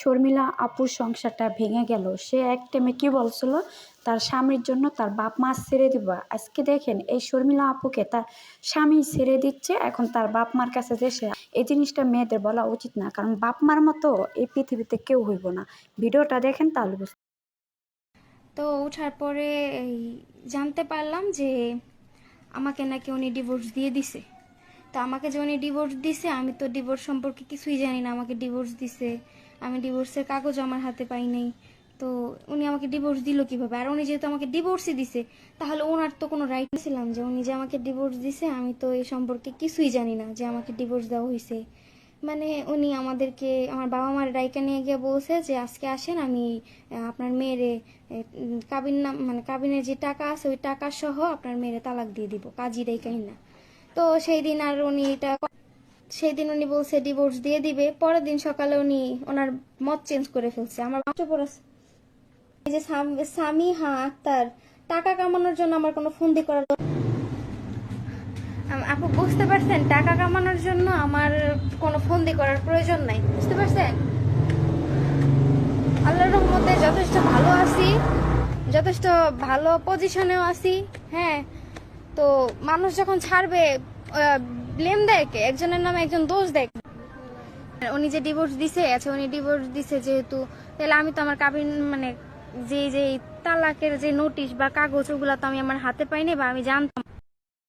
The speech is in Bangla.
শর্মিলা আপুর সংসারটা ভেঙে গেল। সে এক টাইমে কি বলছিল, তার স্বামীর জন্য তার বাপ মা ছেড়ে দিব। আজকে দেখেন এই শর্মিলা আপুকে তার স্বামী ছেড়ে দিচ্ছে, এখন তার বাপ মার কাছে যে সে, এই জিনিসটা মেয়েদের বলা উচিত না, কারণ বাপ মার মতো এই পৃথিবীতে কেউ হইব না। ভিডিওটা দেখেন তাহলে বুঝতে। তো ওঠার পরে এই জানতে পারলাম যে আমাকে নাকি উনি ডিভোর্স দিয়ে দিছে। তো আমাকে যে উনি ডিভোর্স দিছে, আমি তো ডিভোর্স সম্পর্কে কিছুই জানি না। আমাকে ডিভোর্স দিছে, আমি ডিভোর্সের কাগজ আমার হাতে পাই নাই। তো উনি আমাকে ডিভোর্স দিল কিভাবে? আর উনি যেহেতু আমাকে ডিভোর্সই দিছে, তাহলে ওনার তো কোনো রাইট ছিলাম যে উনি যে আমাকে ডিভোর্স দিছে, আমি তো এই সম্পর্কে কিছুই জানি না যে আমাকে ডিভোর্স দেওয়া হয়েছে। মানে উনি আমাদেরকে, আমার বাবা মার ডাইকা নিয়ে গিয়ে বলছে যে আজকে আসেন, আমি আপনার মেয়েরে কাবিন নাম, মানে কাবিনের যে টাকা আছে ওই টাকা সহ আপনার মেয়েরে তালাক দিয়ে দিব, কাজী ডাইকাই না। তো সেই দিন আর উনি এটা, সেই দিন উনি বলছে ডিভোর্স দিয়ে দিবে। পরের দিন সকালে উনি ওনার মত চেঞ্জ করে ফেলছে। আমার বাচ্চা পড়াছে এই যে সামিহা আক্তার, টাকা কামানোর জন্য আমার কোনো ফন্দি করার, আপু বুঝতে পারছেন? টাকা কামানোর জন্য আমার কোনো ফন্দি করার প্রয়োজন নাই, বুঝতে পারছেন? আল্লাহর রহমতে যথেষ্ট ভালো আছি, যথেষ্ট ভালো পজিশনেও আছি। হ্যাঁ, তো মানুষ যখন ছাড়বে ব্লেম দেয়, একজনের নামে একজন দোষ দেয়। উনি যে ডিভোর্স দিছে, আচ্ছা উনি ডিভোর্স দিছে যেহেতু, তাহলে আমি তো আমার কাবিন মানে যে যে তালাকের যে নোটিশ বা কাগজ, ওগুলা তো আমি আমার হাতে পাইনি বা আমি জানতাম